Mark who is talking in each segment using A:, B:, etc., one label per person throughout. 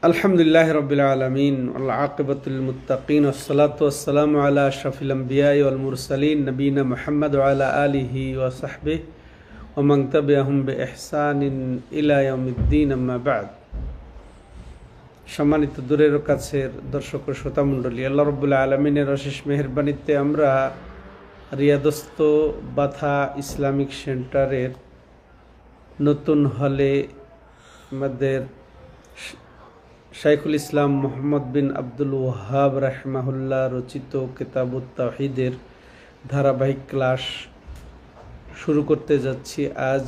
A: আলহামদুলিল্লাহ রাব্বিল আলামিন ওয়াল আকিবাতুল মুত্তাকিন ওয়াসসালাতু ওয়াসসালামু আলা আশরাফিল আমবিয়া ওয়াল মুরসালিন নবিয়িনা মুহাম্মদ ওয়া আলা আলিহি ওয়া সাহবিহি ওয়া মান তাবিআহুম বিইহসানিন ইলা ইয়াউমিদ্দিন, আম্মা বা'দ। সম্মানিত দূরের ও কাছের দর্শক ও শ্রোতা মণ্ডলী, আল্লাহ রাব্বুল আলামিনের অশেষ মেহেরবানিতে আমরা রিয়াদস্থ বাথা ইসলামিক সেন্টারের নতুন হলে আমাদের শাইখুল ইসলাম মোহাম্মদ বিন আব্দুল ওয়াহাব রাহিমাহুল্লাহ রচিত কিতাবুত তাওহীদের ধারাবাহিক ক্লাস শুরু করতে যাচ্ছি। আজ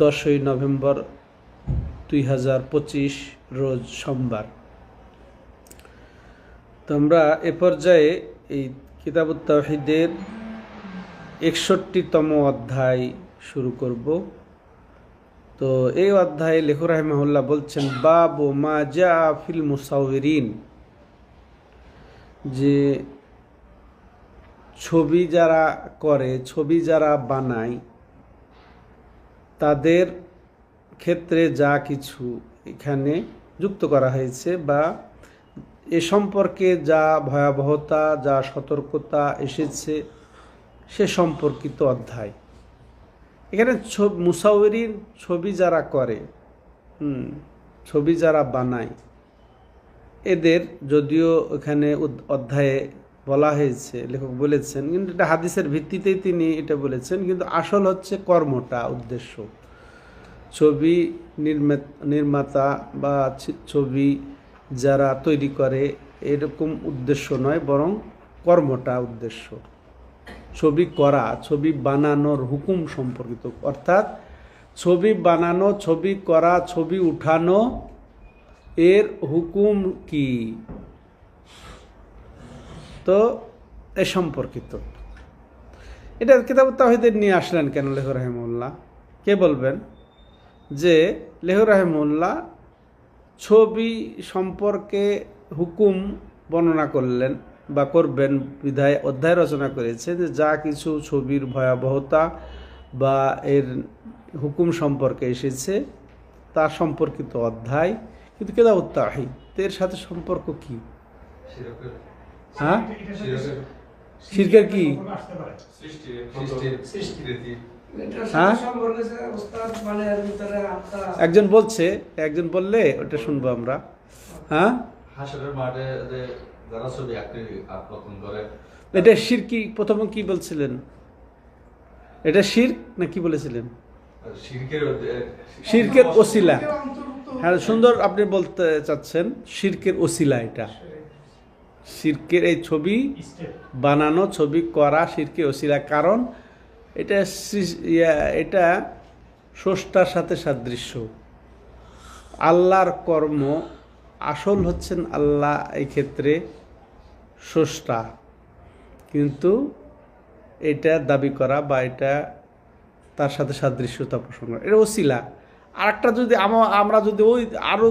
A: 10ই নভেম্বর 2025 রোজ সোমবার। তো আমরা এ পর্যায়ে এই কিতাবুত তাওহীদের 61তম অধ্যায় শুরু করব। তো এই অধ্যায়ে লেখক রাহিমাহুল্লাহ বলছেন, বাবু মা জা ফিল মুসাউরিন, যে ছবি যারা করে, ছবি যারা বানায়, তাদের ক্ষেত্রে যা কিছু এখানে যুক্ত করা হয়েছে বা এ সম্পর্কে যা ভয়াবহতা, যা সতর্কতা এসেছে সে সম্পর্কিত অধ্যায়। এখানে মুসাউরিন ছবি যারা করে, ছবি যারা বানায়, এদের যদিও এখানে অধ্যায়ে বলা হয়েছে, লেখক বলেছেন, কিন্তু এটা হাদিসের ভিত্তিতেই তিনি এটা বলেছেন, কিন্তু আসল হচ্ছে কর্মটা, উদ্দেশ্য। ছবি নির্মাতা বা ছবি যারা তৈরি করে এরকম উদ্দেশ্য নয়, বরং কর্মটা উদ্দেশ্য। ছবি করা, ছবি বানানোর হুকুম সম্পর্কিত, অর্থাৎ ছবি বানানো, ছবি করা, ছবি উঠানো এর হুকুম কি, তো এ সম্পর্কিত। এটা কিতাবুত তাওহীদের নিয়ে আসলেন কেন লেখক রাহিমাহুল্লাহ? কে বলবেন যে লেখক রাহিমাহুল্লাহ ছবি সম্পর্কে হুকুম বর্ণনা করলেন বা করবেন বিধায় অধ্যায় রচনা করেছে, যে যা কিছু ছবির ভয়াবহতা বা এর হুকুম সম্পর্কে এসেছে তা সম্পর্কিত অধ্যায়। কিন্তু কিতাবুত তাওহীদ এর সাথে সম্পর্ক কি? হ্যাঁ, শিরকের কি? হ্যাঁ, একজন বলছে, একজন বললে ওটা শুনবো আমরা। হ্যাঁ, এটা শিরকি। প্রথমে কি বলছিলেন? এটা শিরক না কি বলেছিলেন? শিরকের ওসিলা। হ্যাঁ, সুন্দর আপনি বলতে চাচ্ছেন শিরকের ওসিলা। এটা শিরকের, এই ছবি বানানো, ছবি করা শিরকের ওসিলা। কারণ এটা স্রষ্টার সাথে সাদৃশ্য। আল্লাহর কর্ম, আসল হচ্ছেন আল্লাহ এই ক্ষেত্রে স্রষ্টা, কিন্তু এটা দাবি করা বা এটা তার সাথে সাদৃশ্যতা পোষণ করা, এটা ওসিলা। আর একটা যদি আমরা যদি ওই আরও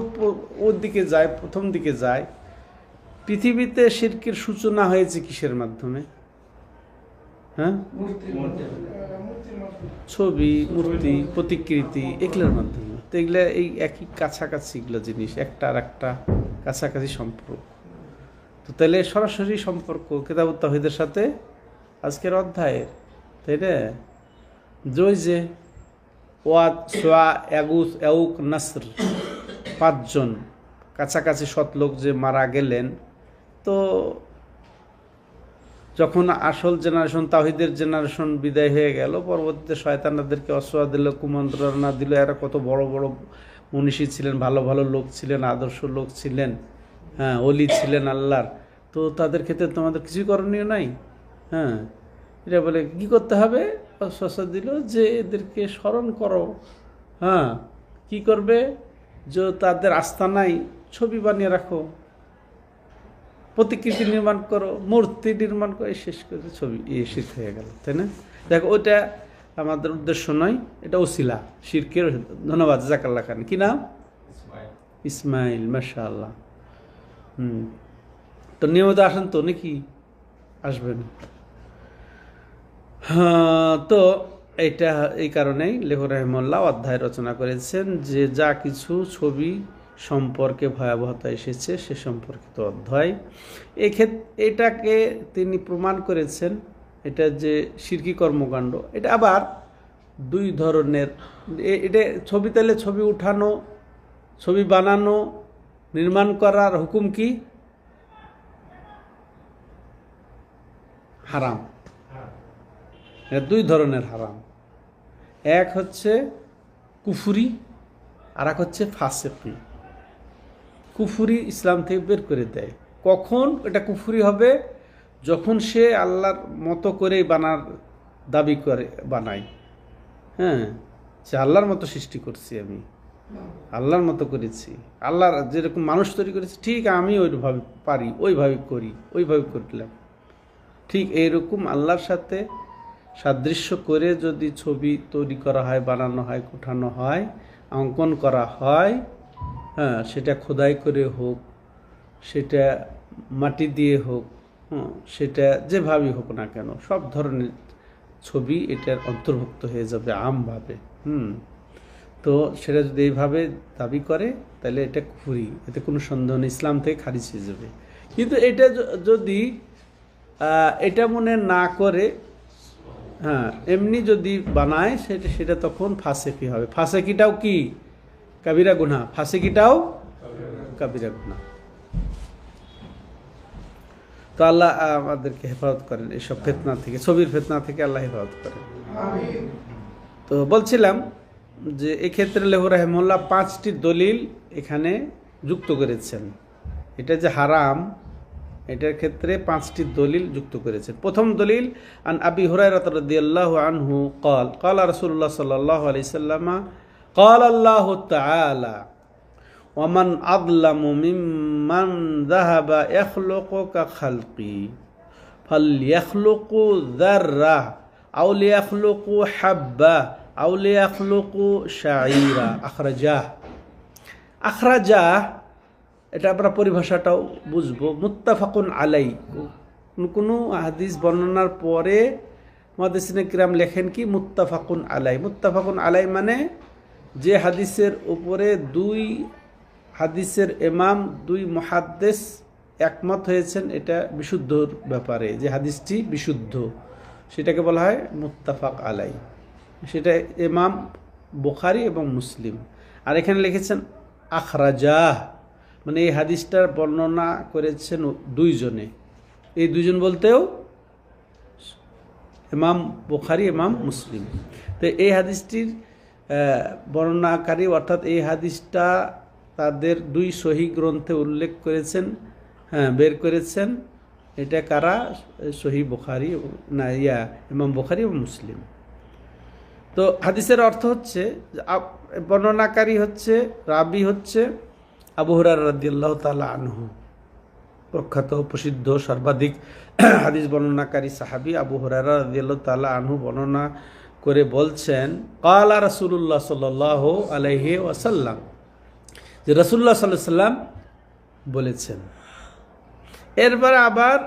A: ওর দিকে যাই, প্রথম দিকে যাই, পৃথিবীতে শিরকের সূচনা হয়েছে কিসের মাধ্যমে? হ্যাঁ, ছবি, মূর্তি, প্রতিকৃতি, এগুলোর মাধ্যমে। তো এগুলো এই একই কাছাকাছি, এগুলো জিনিস একটা আর একটা কাছাকাছি সম্পর্ক। তো তাহলে সরাসরি সম্পর্ক কিতাবুত তাওহীদের সাথে আজকের অধ্যায়ের, তাই না? যে ওয়াদ, সোয়া, এগুস, এউক, নাসর, 5 জন কাছাকাছি সৎলোক যে মারা গেলেন, তো যখন আসল জেনারেশন, তাওহীদের জেনারেশন বিদায় হয়ে গেল, পরবর্তীতে শয়তানদেরকে অসওয়া দিল, কুমন্ত্রণা দিল। এরা কত বড় বড় মনীষী ছিলেন, ভালো ভালো লোক ছিলেন, আদর্শ লোক ছিলেন, হ্যাঁ, ওলি ছিলেন আল্লাহর। তো তাদের ক্ষেত্রে তোমাদের কিছুই করণীয় নাই। হ্যাঁ, এটা বলে কি করতে হবে? অসওয়া দিল যে এদেরকে স্মরণ করো। হ্যাঁ, কি করবে? যে তাদের আস্তানায় ছবি বানিয়ে রাখো, প্রতিকৃতি নির্মাণ করো, মূর্তি নির্মাণ করে, শেষ করে ছবি শিরক হয়ে গেল, তাই না? দেখো, ওইটা আমাদের উদ্দেশ্য নয়, এটা ওসিলা, শিরকের। ধন্যবাদ, জাকাল্লাহ খান। কি নাম? ইসমাইল, মাশাআল্লাহ। তো নিয়মিত আসেন তো নাকি? আসবেন। হ্যাঁ, তো এটা এই কারণেই লেখক রাহিমাহুল্লাহ অধ্যায় রচনা করেছেন যে যা কিছু ছবি সম্পর্কে ভয়াবহতা এসেছে সে সম্পর্কিত অধ্যায়। এটাকে তিনি প্রমাণ করেছেন, এটা যে শিরকি কর্মকাণ্ড, এটা আবার দুই ধরনের। এটা ছবি তেলে ছবি উঠানো, ছবি বানানো, নির্মাণ করার হুকুম কি? হারাম। এটা দুই ধরনের হারাম। এক হচ্ছে কুফুরি, আর এক হচ্ছে ফাসিকি। কুফুরি ইসলাম থেকে বের করে দেয়। কখন এটা কুফুরি হবে? যখন সে আল্লাহর মতো করেই দাবি করে বানায়। হ্যাঁ, যে আল্লাহর মতো সৃষ্টি করছি, আমি আল্লাহর মতো করেছি, আল্লাহর যেরকম মানুষ তৈরি করেছি ঠিক আমি ওইভাবে পারি, ওইভাবে করি, ওইভাবে করলাম। ঠিক এইরকম আল্লাহর সাথে সাদৃশ্য করে যদি ছবি তৈরি করা হয়, বানানো হয়, উঠানো হয়, অঙ্কন করা হয়, হ্যাঁ, সেটা খোদাই করে হোক, সেটা মাটি দিয়ে হোক, সেটা যেভাবেই হোক না কেন, সব ধরনের ছবি এটার অন্তর্ভুক্ত হয়ে যাবে আমভাবে। তো সেটা যদি এইভাবে দাবি করে তাহলে এটা কুফরি, এতে কোনো সন্দেহ নেই, ইসলাম থেকে খারিজ হয়ে যাবে। কিন্তু এটা যদি এটা মনে না করে, হ্যাঁ, এমনি যদি বানায় সেটা তখন ফাসেকি হবে। ফাসেকিটাও কি? কাবিরা গুনাহ। ফাসেকিটাও কাবিরা গুনাহ। তো আল্লাহ আমাদেরকে হেফাজত করেন এইসব ফিতনা থেকে, ছবির ফিতনা থেকে আল্লাহ হেফাজত করেন। তো বলছিলাম যে এক্ষেত্রে লেখক রাহিমাহুল্লাহ 5টি দলিল এখানে যুক্ত করেছেন। এটা যে হারাম, এটার ক্ষেত্রে 5টি দলিল যুক্ত করেছেন। প্রথম দলিল, আন আবি হুরায়রা রাদিয়াল্লাহু আনহু قال قال رسول الله صلى الله عليه وسلم قال الله تعالى ومن أظلم ممن ذهب يخلق كخلقي فليخلقوا ذرة أو ليخلقوا حبة أو ليخلقوا شعيرا আখরাজাহ এটা আমরা পরিভাষাটাও বুঝবো। মুত্তাফাকুন আলাই, কোনো হাদিস বর্ণনার পরে মুহাদ্দিসিনে কিরাম লেখেন কি মুত্তাফাকুন আলাই। মুত্তাফাকুন আলাই মানে যে হাদিসের উপরে দুই হাদিসের ইমাম, দুই মুহাদ্দিস একমত হয়েছেন এটা বিশুদ্ধর ব্যাপারে, যে হাদিসটি বিশুদ্ধ, সেটাকে বলা হয় মুত্তাফাক আলাই। সেটা ইমাম বুখারী এবং মুসলিম। আর এখানে লিখেছেন আখরাজাহ, মানে এই হাদিসটার বর্ণনা করেছেন দুইজনে। এই দুইজন বলতেও ইমাম বুখারী, ইমাম মুসলিম। তো এই হাদিসটির বর্ণনাকারী, অর্থাৎ এই হাদিসটা তাদের দুই সহিহ গ্রন্থে উল্লেখ করেছেন, হ্যাঁ, বের করেছেন। এটা কারা? সহিহ বুখারী, না ইমাম বুখারী এবং মুসলিম। তো হাদিসের অর্থ হচ্ছে, বর্ণনাকারী হচ্ছে, রাবি হচ্ছে আবু হুরায়রা রাদিয়াল্লাহু তাআলা আনহু, প্রখ্যাত প্রসিদ্ধ সর্বাধিক হাদিস বর্ণনাকারী সাহাবী আবু হুরায়রা রাদিয়াল্লাহু তাআলা আনহু বর্ণনা করে বলছেন, ক্বালা রাসূলুল্লাহ সাল্লাল্লাহু আলাইহি ওয়াসাল্লাম, যে রাসূলুল্লাহ সাল্লাল্লাহু আলাইহি ওয়াসাল্লাম বলেছেন। এরপরে আবার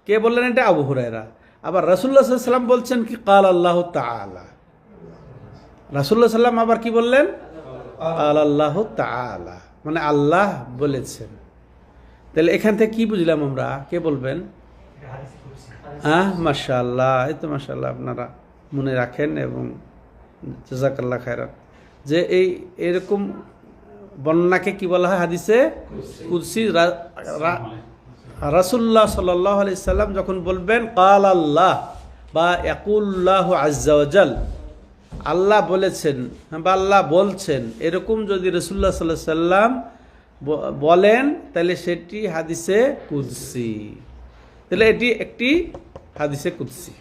A: কে বললেন? এটা আবু হুরায়রা। আবার রাসূলুল্লাহ সাল্লাল্লাহু আলাইহি ওয়াসাল্লাম বলছেন কি ক্বালা আল্লাহু তাআলা। রাসূলুল্লাহ সাল্লাম আবার কি বললেন? ক্বালা আল্লাহু তাআলা, মানে আল্লাহ বলেছেন। তাহলে এখান থেকে কি বুঝলাম আমরা? কে বলবেন? মাশাআল্লাহ, এই তো মাশাআল্লাহ, আপনারা মনে রাখেন এবং জাযাকাল্লাহ খায়রান। যে এরকম বর্ণনাকে কি বলা হয়? হাদিসে কুদসি। রাসূলুল্লাহ সাল্লাল্লাহু আলাইহি সাল্লাম যখন বলবেন ক্বাল আল্লাহ বা ইয়াকুল্লাহু আযজা ওয়া জাল, আল্লাহ বলেছেন বা আল্লাহ বলছেন, এরকম যদি রাসূলুল্লাহ সাল্লাল্লাহু আলাইহি সাল্লাম বলেন তাহলে সেটি হাদিসে কুদসি। তাহলে এটি একটি হাদিসে কুদসি।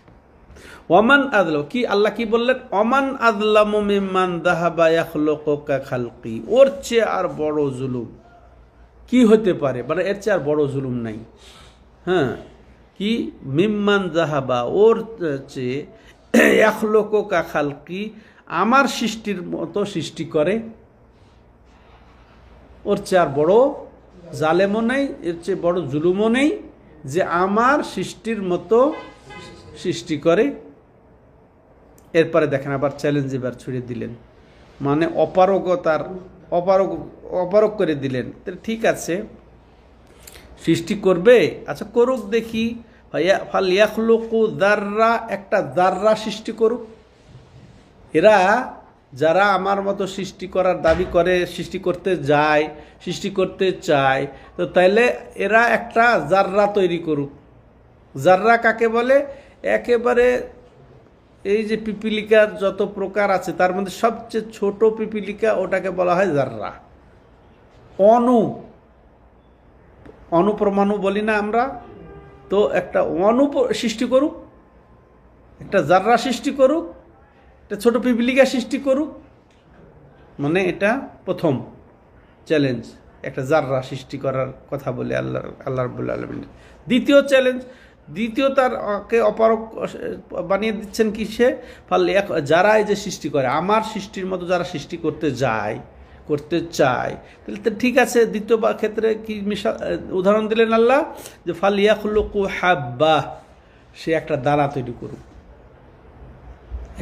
A: ওয়ামান আযলাম, কি আল্লাহ কি বললেন? ওয়ামান আযলামু মিম্মান যাহাবা ইয়াখলুকু কা খালকি। ওর চেয়ে আর বড় জুলুম কি হতে পারে? মানে এর চেয়ে আর বড় জুলুম নাই। হ্যাঁ, কি? মিম্মান যাহাবা, ওর চেয়ে, ইয়াখলুকু কা খালকি, আমার সৃষ্টির মতো সৃষ্টি করে। ওর চেয়ে আর বড় জালেমও নেই, এর চেয়ে বড় জুলুমও নেই যে আমার সৃষ্টির মতো সৃষ্টি করে। এরপরে দেখেন আবার চ্যালেঞ্জ এবার ছুড়ে দিলেন, মানে অপারগ করে দিলেন। ঠিক আছে, সৃষ্টি করবে, আচ্ছা করুক দেখি। ফালিয়াখলুকু যাররা, একটা যাররা সৃষ্টি করুক। এরা যারা আমার মতো সৃষ্টি করার দাবি করে, সৃষ্টি করতে যায়, সৃষ্টি করতে চায়, তো তাইলে এরা একটা যাররা তৈরি করুক। যাররা কাকে বলে? একেবারে এই যে পিপিলিকার যত প্রকার আছে তার মধ্যে সবচেয়ে ছোট পিপিলিকা, ওটাকে বলা হয় যাররা। অনুপরমাণু বলি না আমরা, তো একটা অণু সৃষ্টি করুক, একটা যাররা সৃষ্টি করুক, একটা ছোট পিপিলিকা সৃষ্টি করুক। মানে এটা প্রথম চ্যালেঞ্জ, একটা যাররা সৃষ্টি করার কথা বলে আল্লাহ রাব্বুল আলামিন। দ্বিতীয় চ্যালেঞ্জ, দ্বিতীয় তারকে অপারক বানিয়ে দিচ্ছেন কি? সে যারা এই যে সৃষ্টি করে, আমার সৃষ্টির মতো যারা সৃষ্টি করতে চায়, তাহলে তো ঠিক আছে। দ্বিতীয় ক্ষেত্রে কি উদাহরণ দিলেন আল্লাহ, যে ফালিয়াখলুকু হাব্বা, সে একটা দানা তৈরি করুক।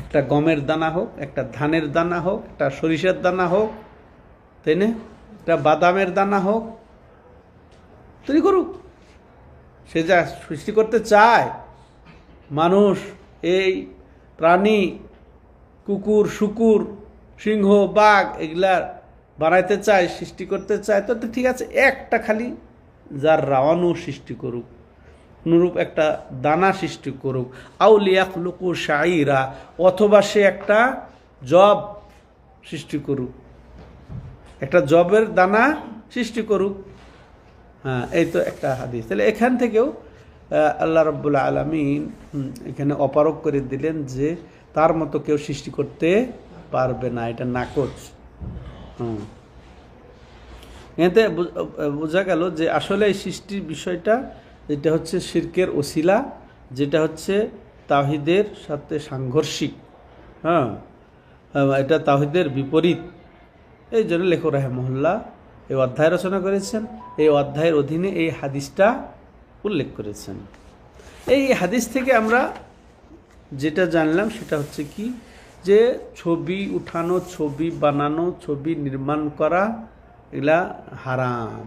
A: একটা গমের দানা হোক, একটা ধানের দানা হোক, একটা সরিষার দানা হোক, তাই না, একটা বাদামের দানা হোক, তৈরি করুক। সে যা সৃষ্টি করতে চায়, মানুষ, এই প্রাণী, কুকুর, শুকুর, সিংহ, বাঘ, এগুলা বানাইতে চায়, সৃষ্টি করতে চায়, তো ঠিক আছে, একটা খালি যাররা অণু সৃষ্টি করুক, অনুরূপ একটা দানা সৃষ্টি করুক। আউলিয়াখলুকু শাইরা, অথবা সে একটা জব সৃষ্টি করুক, একটা জবের দানা সৃষ্টি করুক। হ্যাঁ, এই তো একটা হাদিস। তাহলে এখান থেকেও আল্লাহ রাব্বুল আলামিন এখানে অপারগ করে দিলেন যে তার মতো কেউ সৃষ্টি করতে পারবে না, এটা নাকচ। এতে বোঝা গেল যে আসলে এই সৃষ্টির বিষয়টা, যেটা হচ্ছে শিরকের ওসিলা, যেটা হচ্ছে তাওহীদের সাথে সাংঘর্ষিক। হ্যাঁ, এটা তাওহীদের বিপরীত। এই জন্য লেখক রাহিমাহুল্লাহ এই অধ্যায় রচনা করেছেন, এই অধ্যায়ের অধীনে এই হাদিসটা উল্লেখ করেছেন। এই হাদিস থেকে আমরা যেটা জানলাম সেটা হচ্ছে কি, যে ছবি উঠানো, ছবি বানানো, ছবি নির্মাণ করা, এগুলা হারাম,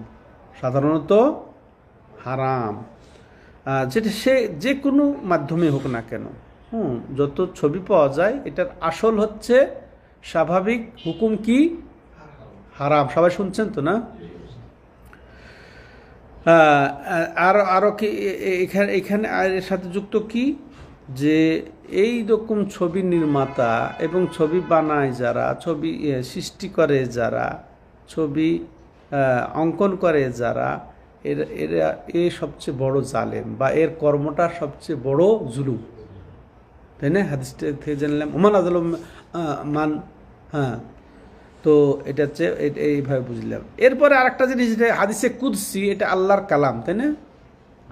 A: সাধারণত হারাম। যেটা সে যে কোনো মাধ্যমে হোক না কেন, যত ছবি পাওয়া যায়, এটার আসল হচ্ছে স্বাভাবিক হুকুম কি? হারাম। সবাই শুনছেন তো না? আরো কি এখানে এর সাথে যুক্ত কি, যে এই রকম ছবি নির্মাতা এবং ছবি বানায় যারা, ছবি সৃষ্টি করে যারা, ছবি অঙ্কন করে যারা, এরা সবচেয়ে বড় জালেম, বা এর কর্মটা সবচেয়ে বড় জুলুম, তাই না? হাদিসটা থেকে জানলাম ওমান আযলাম মান। হ্যাঁ, তো এটা হচ্ছে এইভাবে বুঝলাম। এরপরে আরেকটা জিনিস, যেটা হাদিসে কুদসি, এটা আল্লাহর কালাম, তাই না?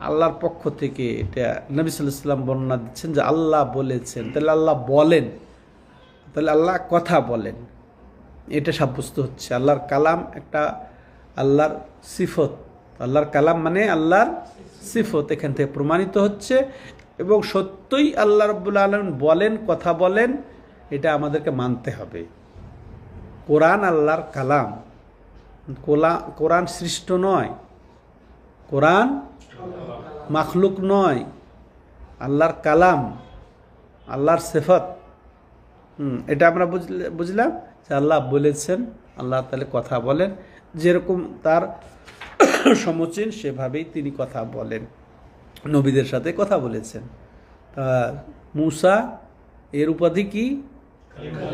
A: আল্লাহর পক্ষ থেকে এটা নবী সাল্লাল্লাহু আলাইহি ওয়াসাল্লাম বর্ণনা দিচ্ছেন যে আল্লাহ বলেছেন, তাহলে আল্লাহ বলেন, তাহলে আল্লাহ কথা বলেন, এটা সাব্যস্ত হচ্ছে। আল্লাহর কালাম একটা আল্লাহর সিফত, আল্লাহর কালাম মানে আল্লাহর সিফত, এখান থেকে প্রমাণিত হচ্ছে। এবং সত্যই আল্লাহ রাব্বুল আলামিন বলেন, কথা বলেন, এটা আমাদেরকে মানতে হবে। কোরআন আল্লাহর কালাম, কোরআন সৃষ্ট নয়, কোরআন মাখলুক নয়, আল্লাহর কালাম, আল্লাহর সিফত। এটা আমরা বুঝলাম যে আল্লাহ বলেছেন, আল্লাহ তাহলে কথা বলেন, যেরকম তার সমচীন সেভাবেই তিনি কথা বলেন, নবীদের সাথে কথা বলেছেন। মূসা এর উপাধি কি?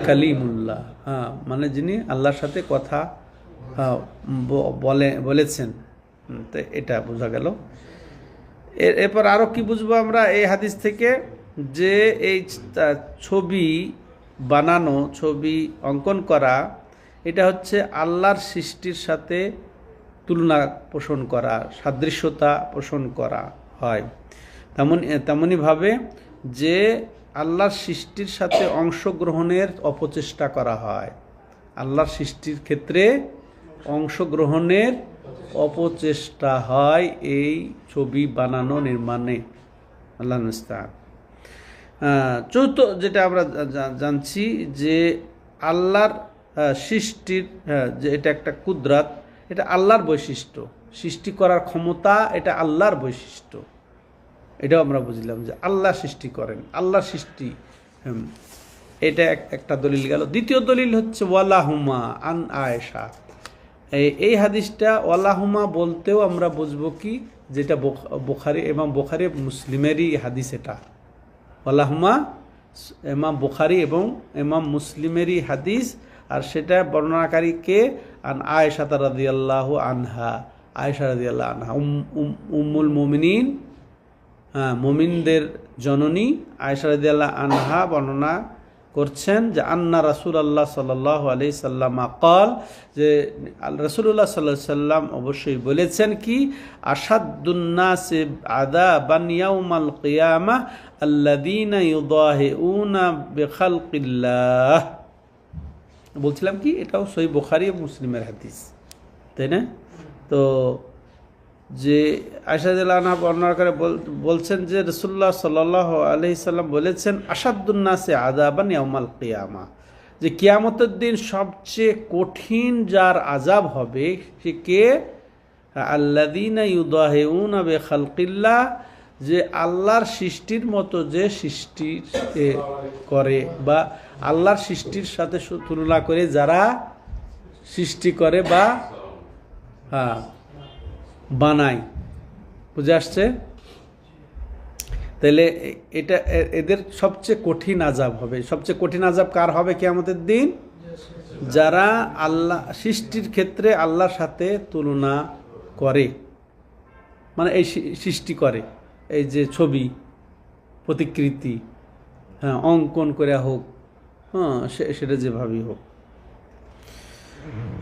A: কালিমুল্লাহ। হ্যাঁ, মানে যিনি আল্লাহর সাথে কথা বলেছেন। তো এটা বোঝা গেল। এরপর আরো কি বুঝবো আমরা এই হাদিস থেকে, যে এই ছবি বানানো, ছবি অঙ্কন করা, এটা হচ্ছে আল্লাহর সৃষ্টির সাথে তুলনা পোষণ করা, সাদৃশ্যতা পোষণ করা হয়। তেমনইভাবে যে আল্লাহর সৃষ্টির সাথে অংশগ্রহণের অপচেষ্টা করা হয়, আল্লাহর সৃষ্টির ক্ষেত্রে অংশগ্রহণের অপচেষ্টা হয় এই ছবি বানানো, নির্মাণে। আল্লাহ মুস্তাআন। চৌথ যেটা আমরা জানছি যে আল্লাহর সৃষ্টির যে এটা একটা কুদরাত, এটা আল্লাহর বৈশিষ্ট্য, সৃষ্টি করার ক্ষমতা এটা আল্লাহর বৈশিষ্ট্য। এটাও আমরা বুঝলাম যে আল্লাহ সৃষ্টি করেন, আল্লাহর সৃষ্টি। এটা একটা দলিল গেল। দ্বিতীয় দলিল হচ্ছে ওয়ালাহুমা আন আয়েশা। এই হাদিসটা ওয়ালাহুমা বলতেও আমরা বুঝবো কি, যেটা বুখারী এবং বুখারী মুসলিমেরই হাদিস। এটা ওয়ালাহুমা ইমাম বুখারী এবং ইমাম মুসলিমেরই হাদিস। আর সেটা বর্ণনাকারী কে? আন আয়েশা রাদিয়াল্লাহু আনহা, আয়েশা রাদিয়াল্লাহু আনহা উম্মুল মুমিনিন, মুমিনদের জননী আয়েশা রাদিয়াল্লাহু আনহা বর্ণনা করছেন যে আন্না রাসূলুল্লাহ সাল্লাল্লাহু আলাইহি সাল্লাম ক্বাল, যে রাসূলুল্লাহ সাল্লাল্লাহু আলাইহি সাল্লাম অবশ্যই বলেছেন কি, আশাদ্দুন নাসি আযাবান ইয়াউমাল কিয়ামাহ আল্লাযীনা ইউদাহিউনা বিখালকিল্লাহ। বলছিলাম কি, এটাও সহিহ বুখারী এবং মুসলিমের হাদিস, তাই না? তো যে আয়েশা রাদিয়াল্লাহু আনহা বর্ণনা করে বলছেন যে রাসূলুল্লাহ সাল্লাল্লাহু আলাইহি সাল্লাম বলেছেন আশাদ্দুন নাসি আযাবান ইয়াউমাল কিয়ামা, যে কিয়ামতের দিন সবচেয়ে কঠিন যার আযাব হবে সে কে? আল্লাযীনা ইউদাহিউনা বিখালকিল্লাহ, যে আল্লাহর সৃষ্টির মতো যে সৃষ্টি করে বা আল্লাহর সৃষ্টির সাথে তুলনা করে যারা সৃষ্টি করে বা বানায়। বুঝে আসছে? তাহলে এটা এদের সবচেয়ে কঠিন আযাব হবে। সবচেয়ে কঠিন আযাব কার হবে কিয়ামতের দিন? যারা আল্লাহ সৃষ্টির ক্ষেত্রে আল্লাহর সাথে তুলনা করে, মানে এই সৃষ্টি করে, এই যে ছবি প্রতিকৃতি অঙ্কন করে হোক, সেটা যেভাবেই হোক।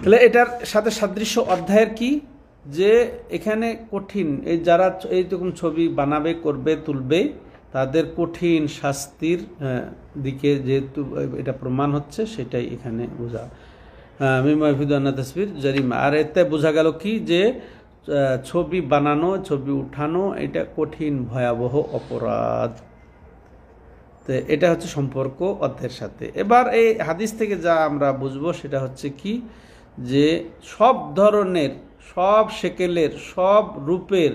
A: তাহলে এটার সাথে সাদৃশ্য অধ্যায়ের কি, যে এখানে কঠিন, এই যারা এইরকম ছবি বানাবে, করবে, তুলবে, তাদের কঠিন শাস্তির দিকে যেহেতু এটা প্রমাণ হচ্ছে, সেটাই এখানে বোঝা মিমাফিদান্না তসবির জারিমা। আর এতে বোঝা গেল কি, যে ছবি বানানো, ছবি উঠানো এটা কঠিন ভয়াবহ অপরাধ। তো এটা হচ্ছে সম্পর্ক অর্থের সাথে। এবার এই হাদিস থেকে যা আমরা বুঝবো সেটা হচ্ছে কি, যে সব ধরনের, সব শেকেলের, সব রূপের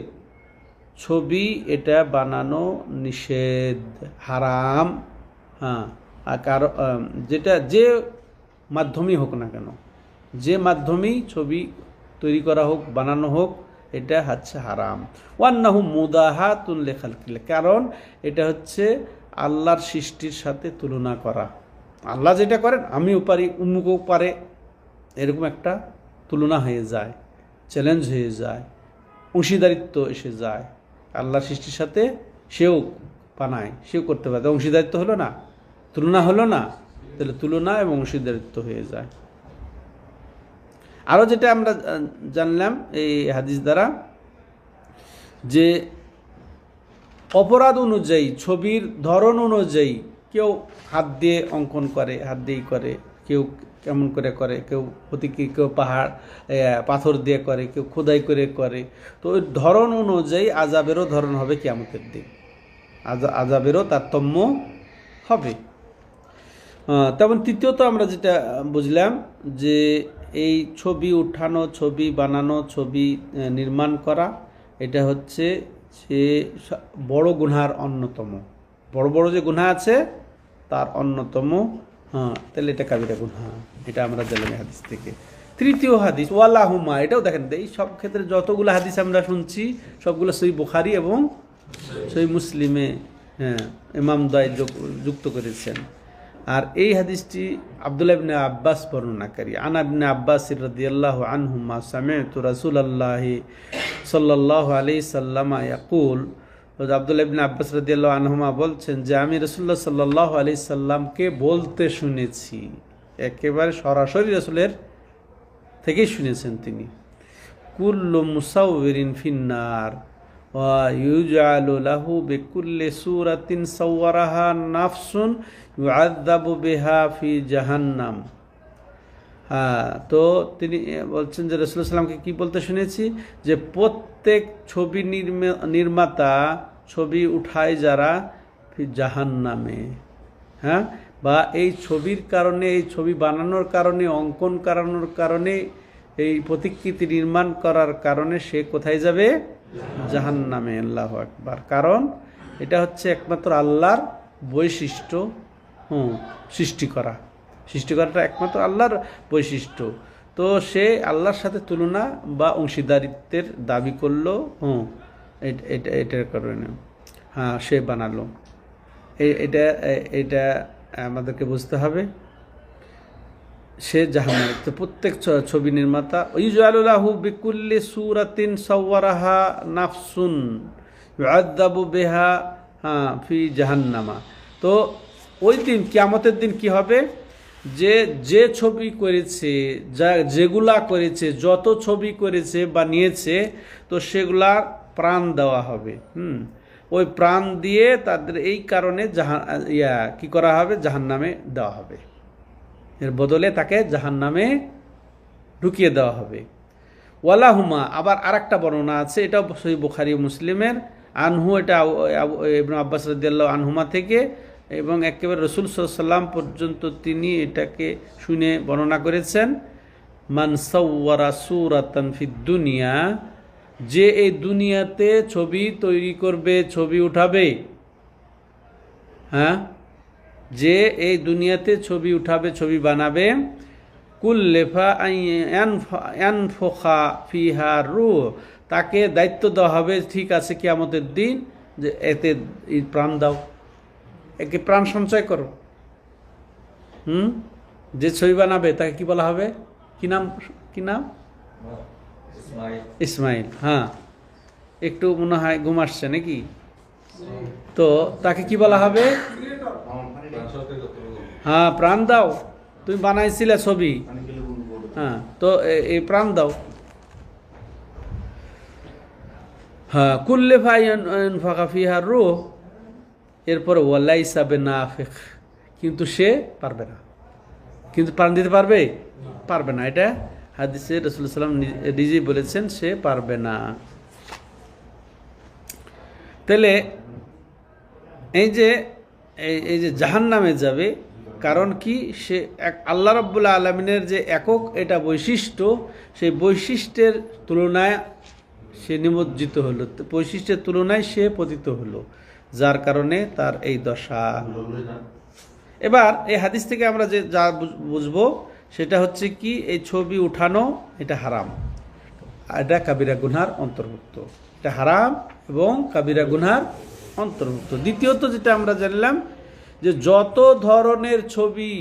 A: ছবি এটা বানানো নিষেধ, হারাম। আর যেটা যে মাধ্যমেই হোক না কেন, যে মাধ্যমেই ছবি তৈরি করা হোক, বানানো হোক, এটা হচ্ছে হারাম। ওয়ান্নাহু মুদাহাতুন লিখালকিল্লাহ, কারণ এটা হচ্ছে আল্লাহর সৃষ্টির সাথে তুলনা করা। আল্লাহ যেটা করেন আমিও পারি, উম্মুকও পারে, এরকম একটা তুলনা হয়ে যায়, চ্যালেঞ্জ হয়ে যায়, অংশীদারিত্ব এসে যায়। আল্লাহর সৃষ্টির সাথে সেও বানায়, সেও করতে পারে, অংশীদারিত্ব হলো না, তুলনা হলো না, তাহলে তুলনা এবং অংশীদারিত্ব হয়ে যায়। আরও যেটা আমরা জানলাম এই হাদিস দ্বারা, যে অপরাধ অনুযায়ী, ছবির ধরন অনুযায়ী, কেউ হাত দিয়ে অঙ্কন করে, হাত দিয়েই করে, কেউ কেমন করে করে, কেউ কেউ পাহাড় পাথর দিয়ে করে, কেউ খোদাই করে করে। তো ওই ধরন অনুযায়ী আযাবেরও ধরন হবে কিয়ামতের দিন, আযাবেরও তারতম্য হবে। তেমন তৃতীয়ত আমরা যেটা বুঝলাম, যে এই ছবি উঠানো, ছবি বানানো, ছবি নির্মাণ করা, এটা হচ্ছে যে বড় গুনার অন্যতম, বড় বড় যে গুনাহ আছে তার অন্যতম। তাহলে এটা কাবিরা গুনাহ, এটা আমরা জানলাম হাদিস থেকে। তৃতীয় হাদিস ওয়ালাহুমা, এটাও দেখেন এই সব ক্ষেত্রে যতগুলো হাদিস আমরা শুনছি সবগুলো সহিহ বুখারী এবং সহিহ মুসলিমে ইমাম দয় যুক্ত করেছেন। আর এই হাদিসটি আব্দুল্লাহ ইবনে আব্বাস বর্ণনাকারী। আন ইবনে আব্বাস রাদিয়াল্লাহু আনহুমা সামি'তু রাসূলুল্লাহি সাল্লাল্লাহু আলাইহি সাল্লাম ইয়াকুল, আব্দুল্লাহ ইবনে আব্বাস রাদিয়াল্লাহু আনহুমা বলছেন যে আমি রাসূলুল্লাহ সাল্লাল্লাহু আলাইহি সাল্লামকে বলতে শুনেছি, একেবারে সরাসরি রাসূলের থেকেই শুনেছেন তিনি, কুল্লু মুসাউবিরিন ফিন্নার ওয়া ইউজআলু লাহু বিকুল্লি সূরাতিন সাওয়ারাহা নাফসুন ইউআযাবু বিহা ফি জাহান্নাম। তো তিনি বলছেন যে রাসূলুল্লাহ সাল্লাল্লাহু আলাইহি ওয়াসাল্লামকে কি বলতে শুনেছি, যে প্রত্যেক ছবি নির্মাতা, ছবি উঠায় যারা, জাহান্নামে। হ্যাঁ, বা এই ছবির কারণে, এই ছবি বানানোর কারণে, অঙ্কন করানোর কারণে, এই প্রতিকৃতি নির্মাণ করার কারণে সে কোথায় যাবে? জাহান্নামে। আল্লাহু আকবার। কারণ এটা হচ্ছে একমাত্র আল্লাহর বৈশিষ্ট্য। সৃষ্টি করাটা একমাত্র আল্লাহর বৈশিষ্ট্য। তো সে আল্লাহর সাথে তুলনা বা অংশীদারিত্বের দাবি করলো। এটার কারণে সে বানালো। এটা এটা আমাদেরকে বুঝতে হবে, সে জাহান্নামে। তো প্রত্যেক ছবি নির্মাতা ইউজালুলাহু বিকুল্লি সূরাতিন সাওয়ারাহা নাফসুন ইউআযাবু বিহা ফি জাহান্নামা। তো ওই দিন, কিয়ামতের দিন কি হবে? যে ছবি করেছে, যেগুলা করেছে, যত ছবি করেছে বা নিয়েছে, তো সেগুলা প্রাণ দেওয়া হবে। ওই প্রাণ দিয়ে তাদের এই কারণে কি করা হবে? জাহান্নামে দেওয়া হবে। এর বদলে তাকে জাহান্নামে ঢুকিয়ে দেওয়া হবে। ওয়ালাহুমা, আবার আরেকটা বর্ণনা আছে, এটাও সহিহ বুখারী ও মুসলিমের, আনহু, এটা ইবনে আব্বাস রাদিয়াল্লাহু আনহুমা থেকে, এবং একেবারে রাসূল সাল্লাল্লাহু আলাইহি ওয়াসাল্লাম পর্যন্ত তিনি এটাকে শুনে বর্ণনা করেছেন। মান সাওয়ারা সূরাতান ফিদ দুনিয়া, যে এই দুনিয়াতে ছবি তৈরি করবে, ছবি উঠাবে, যে এই দুনিয়াতে ছবি উঠাবে, ছবি বানাবে, কুল্লেফা আনফুখা ফিহা রূহ, তাকে দায়িত্ব দেওয়া হবে, ঠিক আছে, কিয়ামতের দিন, যে এতে প্রাণ দাও, একে প্রাণ সঞ্চয় করো। যে ছবি বানাবে তাকে কি বলা হবে? কি নাম? ইসমাইল। একটু মনে হয় ঘুম আসছে নাকি? তো তাকে কি বলা হবে? প্রাণ দাও, তুমি বানাইছিলে ছবি, তো এই প্রাণ দাও। কুল্লেফা আনফাখা ফিহা রূহ, এরপরে ওয়ালাইসা বিনাফিখ, কিন্তু সে পারবে না। কিন্তু প্রাণ দিতে পারবে না। এটা হাদিসে রাসূলুল্লাহ সাল্লাল্লাহু আলাইহি ওয়াসাল্লাম নিজেই বলেছেন, সে পারবে না। তাহলে এই যে জাহান্নামে যাবে, কারণ কি? সে আল্লাহ রাব্বুল আলামিনের যে একক এটা বৈশিষ্ট্য, সেই বৈশিষ্ট্যের তুলনায় সে নিমজ্জিত হলো, বৈশিষ্ট্যের তুলনায় সে পতিত হলো, যার কারণে তার এই দশা। এবার এই হাদিস থেকে আমরা যা বুঝবো সেটা হচ্ছে কি, এই ছবি উঠানো এটা হারাম, এটা কাবিরা গুনহার অন্তর্ভুক্ত। এটা হারাম এবং কাবিরা গুনহার অন্তর্ভুক্ত। দ্বিতীয়ত যেটা আমরা জানলাম, যে যত ধরনের ছবি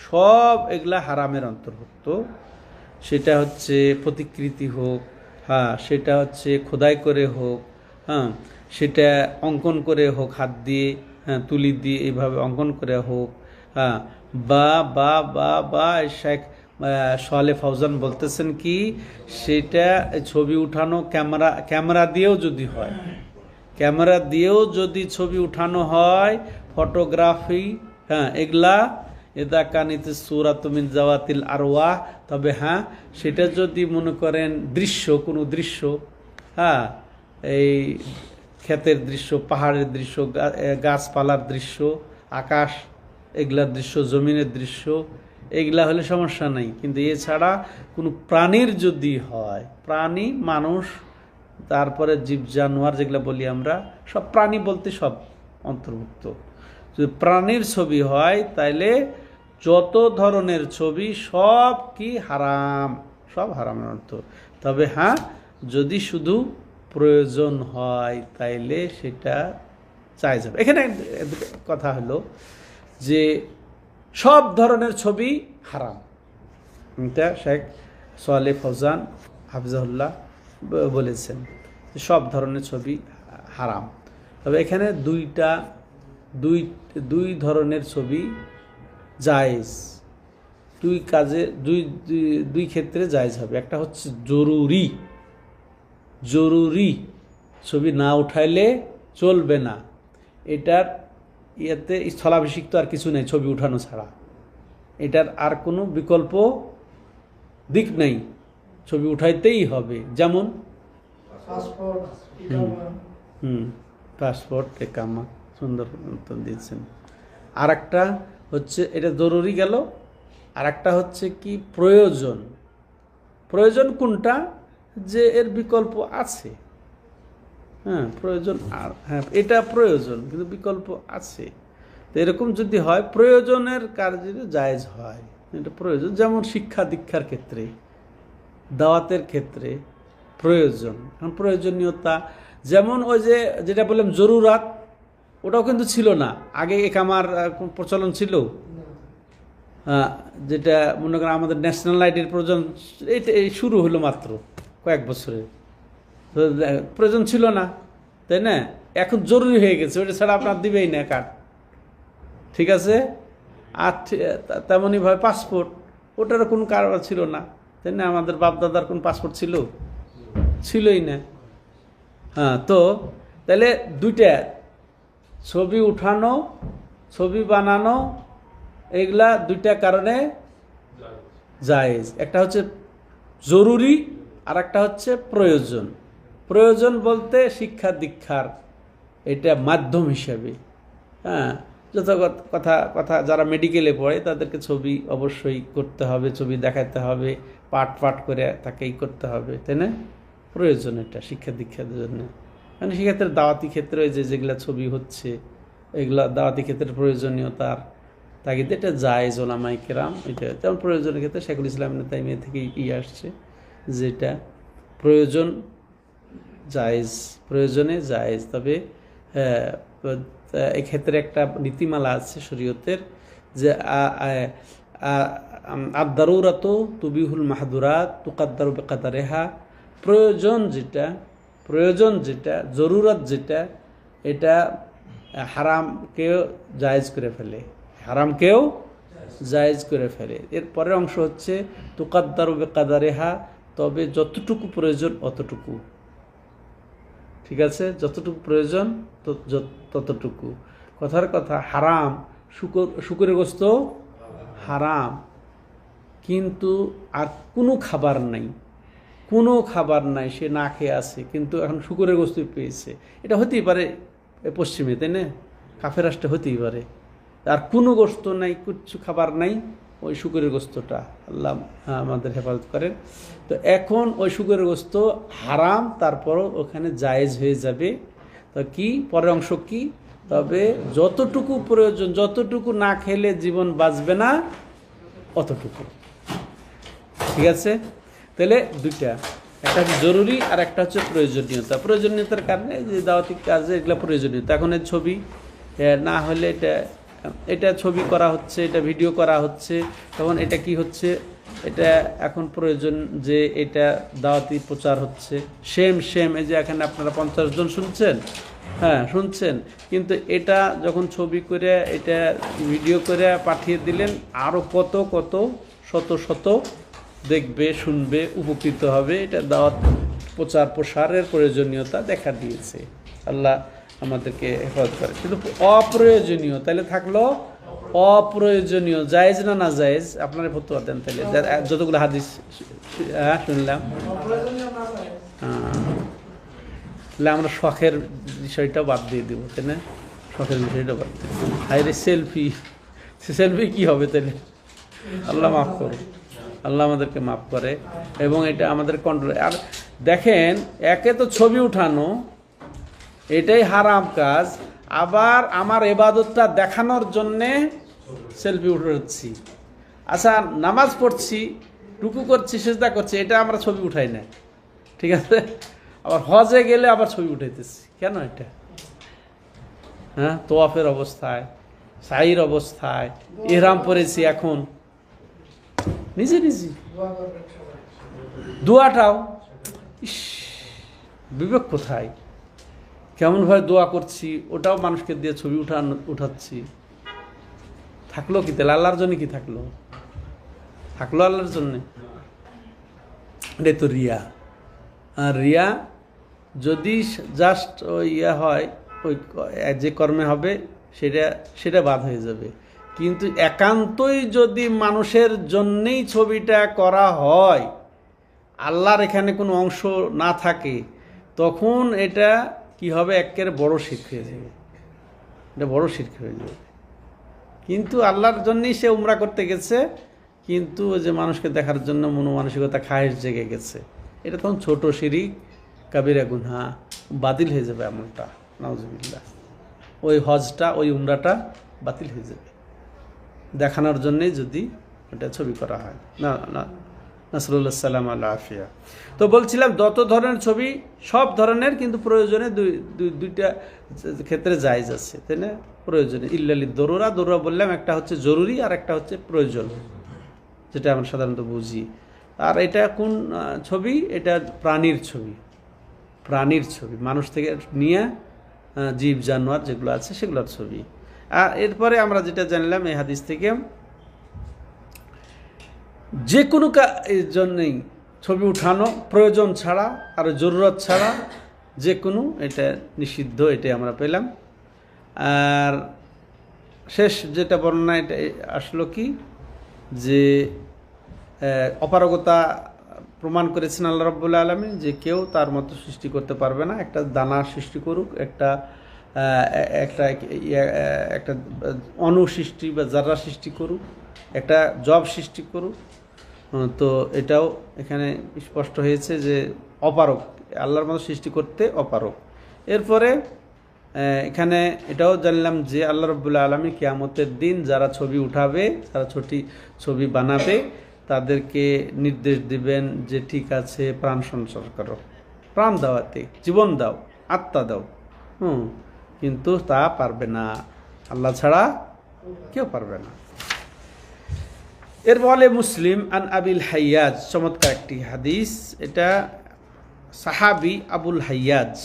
A: সব এগুলা হারামের অন্তর্ভুক্ত। সেটা হচ্ছে প্রতিকৃতি হোক, সেটা হচ্ছে খোদাই করে হোক, সেটা অঙ্কন করে হোক, হাত দিয়ে, তুলি দিয়ে এইভাবে অঙ্কন করে হোক, বা শেখ সোহালে ফৌজান বলতেছেন কি, সেটা ছবি উঠানো ক্যামেরা দিয়েও যদি হয়, ক্যামেরা দিয়েও যদি ছবি উঠানো হয়, ফটোগ্রাফি, এগুলা এদা কানিতে সূরাতু মিন জাওয়াতিল আরওয়াহ, তবে সেটা যদি মনে করেন কোনো দৃশ্য, এই ক্ষেতের দৃশ্য, পাহাড়ের দৃশ্য, গাছপালার দৃশ্য, আকাশ এগুলার দৃশ্য, জমিনের দৃশ্য, এগুলা হলে সমস্যা নাই। কিন্তু এছাড়া কোনো প্রাণীর যদি হয়, প্রাণী, মানুষ, তারপরে জীব জানোয়ার যেগুলো বলি আমরা, সব প্রাণী বলতে সব অন্তর্ভুক্ত। যদি প্রাণীর ছবি হয়, তাইলে যত ধরনের ছবি সব কি হারাম, সব হারামের অর্থ। তবে যদি শুধু প্রয়োজন হয় তাইলে সেটা চাই যাবে। এখানে কথা হলো যে সব ধরনের ছবি হারাম, এটা শেখ সোহালে ফৌজান হাফিজাহুল্লাহ বলেছেন, সব ধরনের ছবি হারাম। তবে এখানে দুই ধরনের ছবি জায়েজ, দুই ক্ষেত্রে জায়েজ হবে। একটা হচ্ছে জরুরি ছবি না উঠাইলে চলবে না, এটার ইয়েতে স্থলাভিষিক্ত আর কিছু নেই, ছবি উঠানো ছাড়া এটার আর কোনো বিকল্প দিক নেই, ছবি উঠাইতেই হবে। যেমন পাসপোর্ট, একামা, সুন্দর উত্তর দিয়েছেন। আর একটা হচ্ছে এটা জরুরি গেল, আর একটা হচ্ছে কি প্রয়োজন। প্রয়োজন কোনটা? যে এর বিকল্প আছে। হ্যাঁ, প্রয়োজন, আর হ্যাঁ এটা প্রয়োজন কিন্তু বিকল্প আছে। তো এরকম যদি হয় প্রয়োজনের কাজে জায়েজ হয়, এটা প্রয়োজন। যেমন শিক্ষা দীক্ষার ক্ষেত্রে, দাওয়াতের ক্ষেত্রে প্রয়োজন। এখন প্রয়োজনীয়তা যেমন ওই যে যেটা বললাম জরুরাত, ওটাও কিন্তু ছিল না আগে। একামার প্রচলন ছিল, যেটা মনে করেন আমাদের ন্যাশনাল আইডির প্রয়োজন এটা শুরু হলো মাত্র কয়েক বছরে, প্রয়োজন ছিল না, তাই না? এখন জরুরি হয়ে গেছে, ওটা ছাড়া আপনার দিবেই না কার্ড, ঠিক আছে? আর তেমনইভাবে পাসপোর্ট, ওটারও কোনো কারবার ছিল না, তাই না? আমাদের বাপদাদার কোন পাসপোর্ট ছিল? ছিলই না। হ্যাঁ, তো তাহলে দুইটা, ছবি উঠানো, ছবি বানানো, এগুলা দুইটা কারণে জায়েজ। একটা হচ্ছে জরুরি আর একটা হচ্ছে প্রয়োজন। প্রয়োজন বলতে শিক্ষা দীক্ষার এটা মাধ্যম হিসাবে। হ্যাঁ, যত কথা কথা যারা মেডিকেলে পড়ে তাদেরকে ছবি অবশ্যই করতে হবে, ছবি দেখাতে হবে, পাঠ পাঠ করে তাকেই করতে হবে, তাই না? প্রয়োজন এটা শিক্ষা দীক্ষার জন্য। মানে সেক্ষেত্রে দাওয়াতি ক্ষেত্রে যেগুলা ছবি হচ্ছে, এগুলা দাওয়াতি ক্ষেত্রে প্রয়োজনীয়তার তাগিদে এটা জায়েজ। ওলামায়ে কেরাম এটা যেমন প্রয়োজনের ক্ষেত্রে শেখুল ইসলাম ইবনে তাইমিয়া থেকে আসছে যেটা প্রয়োজন জায়েজ, প্রয়োজনে জায়েজ। তবে এক্ষেত্রে একটা নীতিমালা আছে শরীয়তের যে আদ-দারুরাতু তুবিহুল মাহদুরাত তুকাদ্দারু বিকাদারিহা। প্রয়োজন যেটা জরুরত যেটা, এটা হারামকেও জায়েজ করে ফেলে, হারামকেও জায়েজ করে ফেলে। এর পরের অংশ হচ্ছে তুকাদ্দারু বিকাদারিহা, তবে যতটুকু প্রয়োজন অতটুকু, ঠিক আছে? যতটুকু প্রয়োজন ততটুকু। কথার কথা, হারাম শুকরের গোশত হারাম, কিন্তু আর কোনো খাবার নাই, কোনো খাবার নাই, সে না খেয়ে আছে কিন্তু এখন শুকরের গোশত পেয়েছে। এটা হতেই পারে পশ্চিমে, তাই না? কাফের রাষ্ট্রে হতেই পারে। আর কোনো গোশত নাই, কিচ্ছু খাবার নাই, ওই শুকরের গোশতটা, আল্লাহ আমাদের হেফাজত করেন। তো এখন ওই শুকরের গোশত হারাম, তারপরও ওখানে জায়েজ হয়ে যাবে। তো কি পরের অংশ কি? তবে যতটুকু প্রয়োজন, যতটুকু না খেলে জীবন বাঁচবে না অতটুকু, ঠিক আছে? তাহলে দুইটা, একটা হচ্ছে জরুরি আর একটা হচ্ছে প্রয়োজনীয়তা। প্রয়োজনীয়তার কারণে যে দাওয়াতি কাজে এগুলো প্রয়োজনীয়তা। এখন এই ছবি না হলে এটা ছবি করা হচ্ছে, এটা ভিডিও করা হচ্ছে, তখন এটা কি হচ্ছে? এটা এখন প্রয়োজন যে এটা দাওয়াতি প্রচার হচ্ছে। সেম এই যে এখানে আপনারা 50 জন শুনছেন, হ্যাঁ শুনছেন, কিন্তু এটা যখন ছবি করে এটা ভিডিও করে পাঠিয়ে দিলেন, আরও কত কত শত দেখবে, শুনবে, উপকৃত হবে। এটা দাওয়াত প্রচার প্রসারের প্রয়োজনীয়তা দেখা দিয়েছে। আল্লাহ আমাদেরকে হেফাজত করে। কিন্তু অপ্রয়োজনীয় তাহলে থাকলো অপ্রয়োজনীয়, জায়েজ না না জায়েজ? আপনারা ফতোয়া দেন তাহলে, যতগুলো হাদিস শুনলাম। তাহলে আমরা শখের বিষয়টা বাদ দিয়ে দেবো, তাই না? শখের বিষয়টা বাদ দিয়ে দেবো। হাইরে সেলফি কি হবে তাহলে? আল্লাহ মাফ করো, আল্লাহ আমাদেরকে মাফ করে এবং এটা আমাদের কন্ট্রোল। আর দেখেন, একে তো ছবি উঠানো এটাই হারাম কাজ, আবার আমার ইবাদতটা দেখানোর জন্যে সেলফি উঠাচ্ছি। আচ্ছা, নামাজ পড়ছি, রুকু করছি, সিজদা করছি, এটা আমরা ছবি উঠাই না, ঠিক আছে? আবার হজে গেলে আবার ছবি উঠাইতেছি কেন? এটা হ্যাঁ, তোয়াফের অবস্থায়, সাইর অবস্থায়, ইহরাম পরেছি, এখন নিজে দোয়াটাও, বিবেক কোথায়? কেমনভাবে দোয়া করছি, ওটাও মানুষকে দিয়ে ছবি উঠাচ্ছি। থাকলো কি তাহলে? আল্লাহর জন্য কি থাকলো? আল্লাহর জন্যে? এটা তো রিয়া। আর রিয়া যদি জাস্ট ওই হয়, ওই যে কর্মে হবে সেটা বাদ হয়ে যাবে। কিন্তু একান্তই যদি মানুষের জন্যেই ছবিটা করা হয়, আল্লাহর এখানে কোনো অংশ না থাকে, তখন এটা কি হবে? একের বড় শিরক হয়ে যাবে। এটা বড় শিরক হয়ে যাবে। কিন্তু আল্লাহর জন্যই সে উমরা করতে গেছে, কিন্তু ওই যে মানুষকে দেখার জন্য মনোমানসিকতা খায়েশ জেগে গেছে, এটা তখন ছোট শিরিক, কাবিরা গুনহা, বাতিল হয়ে যাবে এমনটা, নাউজুবিল্লাহ। ওই হজটা, ওই উমরাটা বাতিল হয়ে যাবে দেখানোর জন্যে যদি এটা ছবি করা হয়। না না, নাসরুল্লাহ সাল্লাম আল্লাহ আফিয়া। তো বলছিলাম যত ধরনের ছবি, সব ধরনের, কিন্তু প্রয়োজনে দুইটা ক্ষেত্রে জায়েজ আছে, তাই না? প্রয়োজনে ইল্লালি দরুরা, দরুরা বললাম একটা হচ্ছে জরুরি আর একটা হচ্ছে প্রয়োজন, যেটা আমরা সাধারণত বুঝি। আর এটা কোন ছবি? এটা প্রাণীর ছবি, প্রাণীর ছবি, মানুষ থেকে নিয়ে জীব জানোয়ার যেগুলো আছে সেগুলোর ছবি। আর এরপরে আমরা যেটা জানলাম এই হাদিস থেকে, যে কোনো জন্যেই ছবি উঠানো প্রয়োজন ছাড়া আর জরুরত ছাড়া যে কোনো, এটা নিষিদ্ধ, এটাই আমরা পেলাম। আর শেষ যেটা বর্ণনা এটা আসলো কি, যে অপারগতা প্রমাণ করেছেন আল্লাহ রাব্বুল আলামিন, যে কেউ তার মতো সৃষ্টি করতে পারবে না। একটা দানা সৃষ্টি করুক, একটা একটা একটা অণু সৃষ্টি বা জাররা সৃষ্টি করুক, একটা জব সৃষ্টি করুক, তো এটাও এখানে স্পষ্ট হয়েছে যে অপারক, আল্লাহর মতো সৃষ্টি করতে অপারক। এরপরে এখানে এটাও জানলাম যে আল্লাহ রাব্বুল আলামিন কিয়ামতের দিন যারা ছবি উঠাবে, যারা ছবি বানাবে, তাদেরকে নির্দেশ দিবেন যে ঠিক আছে, প্রাণ সঞ্চার করো, প্রাণ দাওয়াতে জীবন দাও, আত্মা দাও, কিন্তু তা পারবে না, আল্লাহ ছাড়া কেউ পারবে না। এর বলে মুসলিম আন আবিল হাইয়াজ, চমৎকার একটি হাদিস। এটা সাহাবি আবুল হাইয়াজ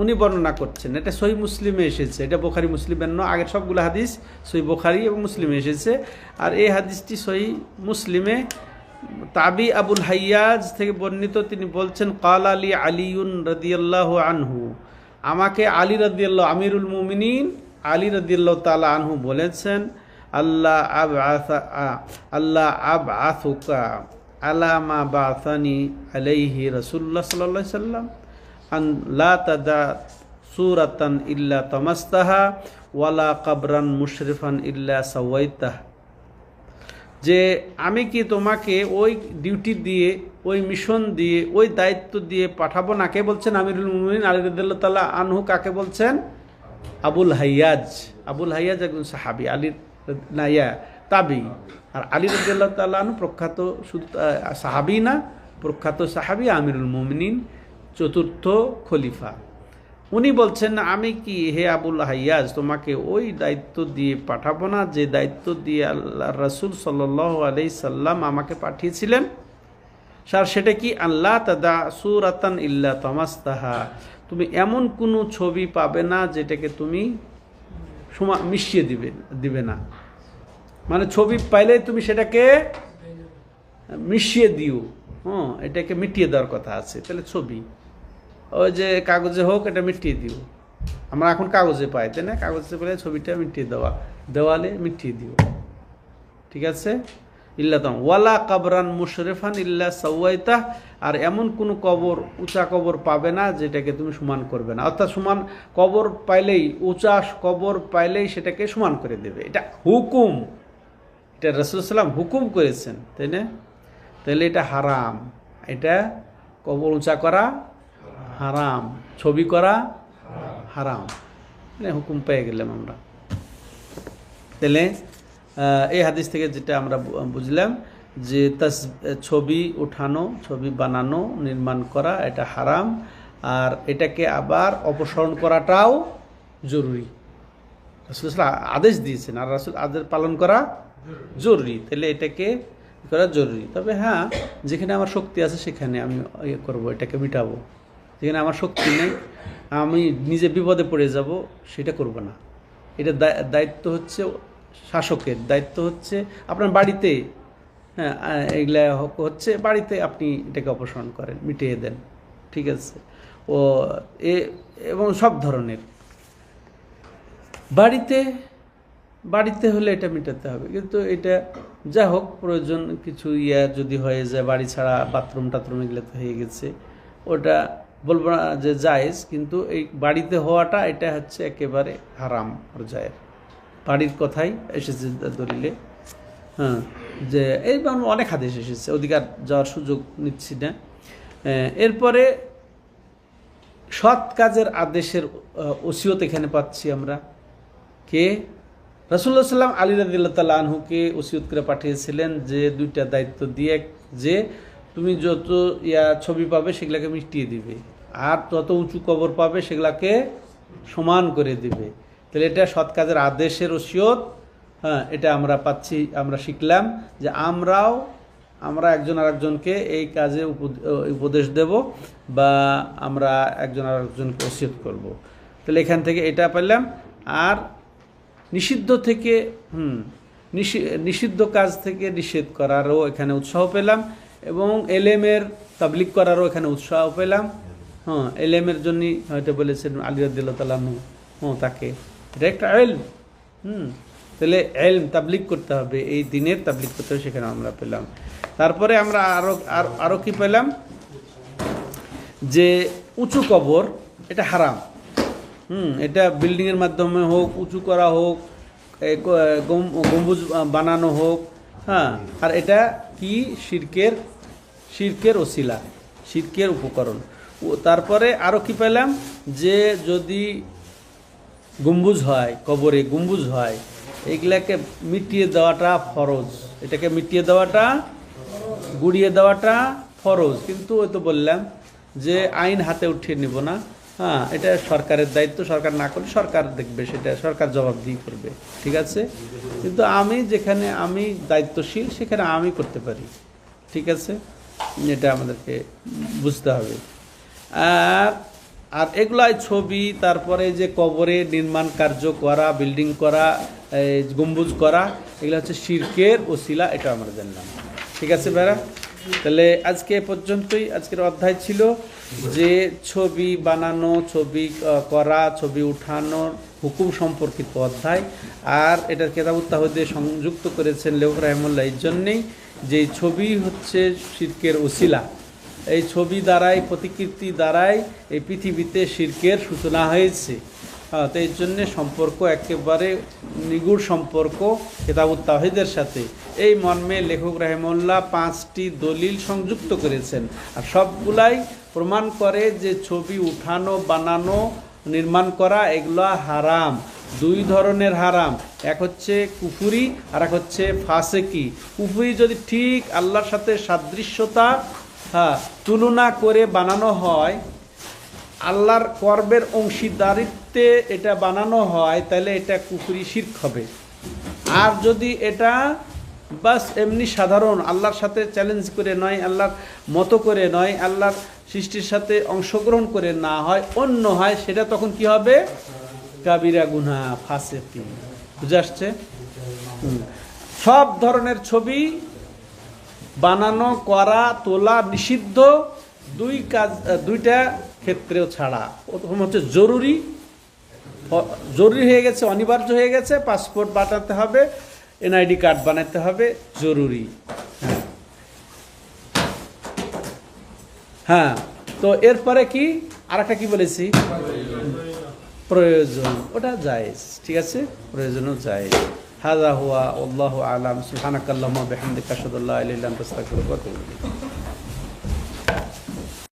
A: উনি বর্ণনা করছেন, এটা সহিহ মুসলিমে এসেছে, এটা বুখারী মুসলিমের নয়, আগের সবগুলো হাদিস সহিহ বুখারী এবং মুসলিমে এসেছে। আর এই হাদিসটি সহিহ মুসলিমে তাবি আবুল হাইয়াজ থেকে বর্ণিত। তিনি বলছেন, ক্বাল আলী আলিউন রাদিয়াল্লাহু আনহু, আমাকে আলী রাদিয়াল্লাহু, আমিরুল মুমিনিন আলী রাদিয়াল্লাহু তাআলা আনহু বলেছেন, আল্লাহ আবআসুকা আলা মা বাআসানি আলাইহি রাসূলুল্লাহ সাল্লাল্লাহু আলাইহি সাল্লাম আন লা তাদা সূরাতান ইল্লা তামাসতাহা ওয়ালা কবরান মুশরিফান ইল্লা সাওয়াইতাহ, যে আমি কি তোমাকে ওই ডিউটি দিয়ে, ওই মিশন দিয়ে, ওই দায়িত্ব দিয়ে পাঠাবো না? কে বলছেন? আমিরুল মুমিনিন আলী রাদিয়াল্লাহু তাআলা আনহু। কাকে বলছেন? আবুল হাইয়াজ। আবুল হাইয়াজ একজন সাহাবী, আলীর নাইয়া তাবি। আর আলী রাদিয়াল্লাহু তাআলা আনহু প্রখ্যাত শুধু সাহাবী না, প্রখ্যাত সাহাবী, আমিরুল মুমিনিন, চতুর্থ খলিফা। উনি বলছেন, আমি কি হে আবুল হাইয়াজ তোমাকে ওই দায়িত্ব দিয়ে পাঠাবো না যে দায়িত্ব দিয়ে আল্লাহ রাসূল সাল্লাল্লাহু আলাইহি সাল্লাম আমাকে পাঠিয়েছিলেন? স্যার সেটা কি? আল্লাহ তাদা সূরাতান ইল্লা তামাসতাহা, তুমি এমন কোনো ছবি পাবে না যেটাকে তুমি মিশিয়ে দিবে না, মানে ছবি পাইলে তুমি সেটাকে মিশিয়ে দিও, এটাকে মিটিয়ে দেওয়ার কথা আছে। তাহলে ছবি ওই যে কাগজে হোক, এটা মিটিয়ে দিও, আমরা এখন কাগজে পাই, তাই না? কাগজে পেলে ছবিটা মিটিয়ে দেওয়া, দেওয়ালে মিটিয়ে দিও, ঠিক আছে? ইল্লা তাম ওয়ালা কবরান মুশরিফান ইল্লা সাওয়াইতাহ, আর এমন কোনো কবর, উঁচা কবর পাবে না যেটাকে তুমি সমান করবে না। অর্থাৎ সমান কবর পাইলেই, উঁচা কবর পাইলেই সেটাকে সমান করে দেবে। এটা হুকুম, এটা রাসূল সাল্লাল্লাহু হুকুম করেছেন, তাই না? তাহলে এটা হারাম, এটা কবর উঁচা করা হারাম, ছবি করা হারাম, হুকুম পেয়ে গেলাম আমরা। তাহলে এই হাদিস থেকে যেটা আমরা বুঝলাম যে ছবি উঠানো, ছবি বানানো, নির্মাণ করা এটা হারাম, আর এটাকে আবার অপসারণ করাটাও জরুরি। রাসূল আদেশ দিয়েছেন, আর রাসূল আদেশ পালন করা জরুরি, তাহলে এটাকে করা জরুরি। তবে হ্যাঁ, যেখানে আমার শক্তি আছে সেখানে আমি করবো, এটাকে মিটাবো। যেখানে আমার শক্তি নেই, আমি নিজে বিপদে পড়ে যাব, সেটা করব না। এটা দায়িত্ব হচ্ছে শাসকের, দায়িত্ব হচ্ছে আপনার বাড়িতে, হ্যাঁ এগুলা হচ্ছে বাড়িতে আপনি এটাকে অপসারণ করেন, মিটিয়ে দেন, ঠিক আছে? এবং সব ধরনের বাড়িতে হলে এটা মেটাতে হবে। কিন্তু এটা যা হোক, প্রয়োজন কিছু যদি হয়ে যায়, বাড়ি ছাড়া বাথরুম টাথরুম এগুলো তো হয়ে গেছে, ওটা বলবো না যে জায়েজ, কিন্তু এই বাড়িতে হওয়াটা এটা হচ্ছে একেবারে হারাম পর্যায়ের। বাড়ির কথাই এসেছে দলিলে, হ্যাঁ, যে এই অনেক হাদিস এসেছে, অধিকার যাওয়ার সুযোগ নিচ্ছি না। এরপরে সৎ কাজের আদেশের ওসিয়ত এখানে পাচ্ছি আমরা। কে? রাসূলুল্লাহ সাল্লাম আলী রাদিয়াল্লাহু তাআলা আনহুকে ওসিয়ত করে পাঠিয়েছিলেন যে দুইটা দায়িত্ব দিয়ে, যে তুমি যত ছবি পাবে সেগুলাকে মিটিয়ে দিবে, আর যত উঁচু কবর পাবে সেগুলাকে সমান করে দিবে। তাহলে এটা সৎ কাজের আদেশের ওসিয়ত। হ্যাঁ, এটা আমরা পাচ্ছি, আমরা শিখলাম যে আমরা একজন আরেকজনকে এই কাজে উপদেশ দেব বা আমরা একজন আরেকজনকে ওসিয়ত করব। তাহলে এখান থেকে এটা পেলাম। আর নিষিদ্ধ থেকে নিষিদ্ধ কাজ থেকে নিষেধ করারও এখানে উৎসাহ পেলাম, এবং এলেমের তাবলিগ করারও এখানে উৎসাহ পেলাম। হ্যাঁ, এলেমের জন্যই হয়তো বলেছেন আলী রাদিয়াল্লাহু তাআলা আনহু, তাকে এটা একটা ইলম। তাহলে ইলম তাবলিগ করতে হবে, এই দিনের তাবলিগ করতে হবে, সেখানে আমরা পেলাম। তারপরে আমরা আরো কি পেলাম, যে উঁচু কবর এটা হারাম। এটা বিল্ডিংয়ের মাধ্যমে হোক, উঁচু করা হোক, গম্বুজ বানানো হোক, হ্যাঁ, আর এটা কি শিরকের ওসিলা, শিরকের উপকরণ। তারপরে আরো কি পেলাম, যে যদি গম্বুজ হয়, কবরে গম্বুজ হয়, এগুলাকে মিটিয়ে দেওয়াটা ফরজ, এটাকে মিটিয়ে দেওয়াটা, গুড়িয়ে দেওয়াটা ফরজ। কিন্তু ওই তো বললাম যে আইন হাতে উঠিয়ে নিব না। হ্যাঁ, এটা সরকারের দায়িত্ব, সরকার না করলে সরকার দেখবে, সেটা সরকার জবাবদিহি করবে, ঠিক আছে। কিন্তু আমি যেখানে আমি দায়িত্বশীল সেখানে আমি করতে পারি, ঠিক আছে, এটা আমাদেরকে বুঝতে হবে। আর এগুলাই ছবি, তারপরে যে কবরে নির্মাণ কার্য করা, বিল্ডিং করা, গম্বুজ করা, এগুলো হচ্ছে শিরকের ওসিলা, এটা আমরা জানলাম, ঠিক আছে ভাইরা। তাহলে আজকে এ পর্যন্তই আজকের অধ্যায় ছিল, যে ছবি বানানো, ছবি করা, ছবি উঠানোর হুকুম সম্পর্কিত অধ্যায়। আর এটার কিতাবুত তাওহীদে সংযুক্ত করেছেন লেখক রাহিমাহুল্লাহ এই জন্যেই, যে ছবি হচ্ছে শিরকের ওসিলা। এই ছবি দ্বারাই, প্রতিকৃতি দ্বারাই এই পৃথিবীতে শিরকের সূচনা হয়েছে। হ্যাঁ, তো এই জন্যে সম্পর্ক একেবারে নিগুড় সম্পর্ক কিতাবুত তাওহীদের সাথে। এই মর্মে লেখক রাহিমাহুল্লাহ 5টি দলিল সংযুক্ত করেছেন, আর সবগুলাই প্রমাণ করে যে ছবি উঠানো, বানানো, নির্মাণ করা এগুলো হারাম। 2 ধরনের হারাম, এক হচ্ছে কুফরি আর এক হচ্ছে ফাসেকি। কুফরি যদি ঠিক আল্লাহর সাথে সাদৃশ্যতা, তুলনা করে বানানো হয়, আল্লাহর কর্মের অংশীদারিত্বে এটা বানানো হয়, তাহলে এটা কুফরি শিরক হবে। আর যদি এটা বাস এমনি সাধারণ, আল্লাহর সাথে চ্যালেঞ্জ করে নয়, আল্লাহর মতো করে নয়, আল্লাহর সৃষ্টির সাথে অংশগ্রহণ করে না হয়, অন্য হয়, সেটা তখন কি হবে? কাবিরা গুনাহ, ফাসিকি। বুঝে আসছে? সব ধরনের ছবি বানানো, করা, তোলা নিষিদ্ধ, দুইটা ক্ষেত্রেও ছাড়া। প্রথম হচ্ছে জরুরি হয়ে গেছে, অনিবার্য হয়ে গেছে, পাসপোর্ট বানাতে হবে, এনআইডি কার্ড বানাতে হবে, জরুরি। হ্যাঁ, তো এরপরে কি আরেকটা কি বলেছি, প্রয়োজন, ওটা জায়েজ, ঠিক আছে, প্রয়োজনও জায়েজ। হাযা হুয়া আল্লাহু আ'লাম। সুবহানাকাল্লাহুম্মা ওয়া বিহামদিকা আশহাদু আল্লা ইলাহা ইল্লা আনতা আস্তাগফিরুকা ওয়া আতুবু ইলাইক।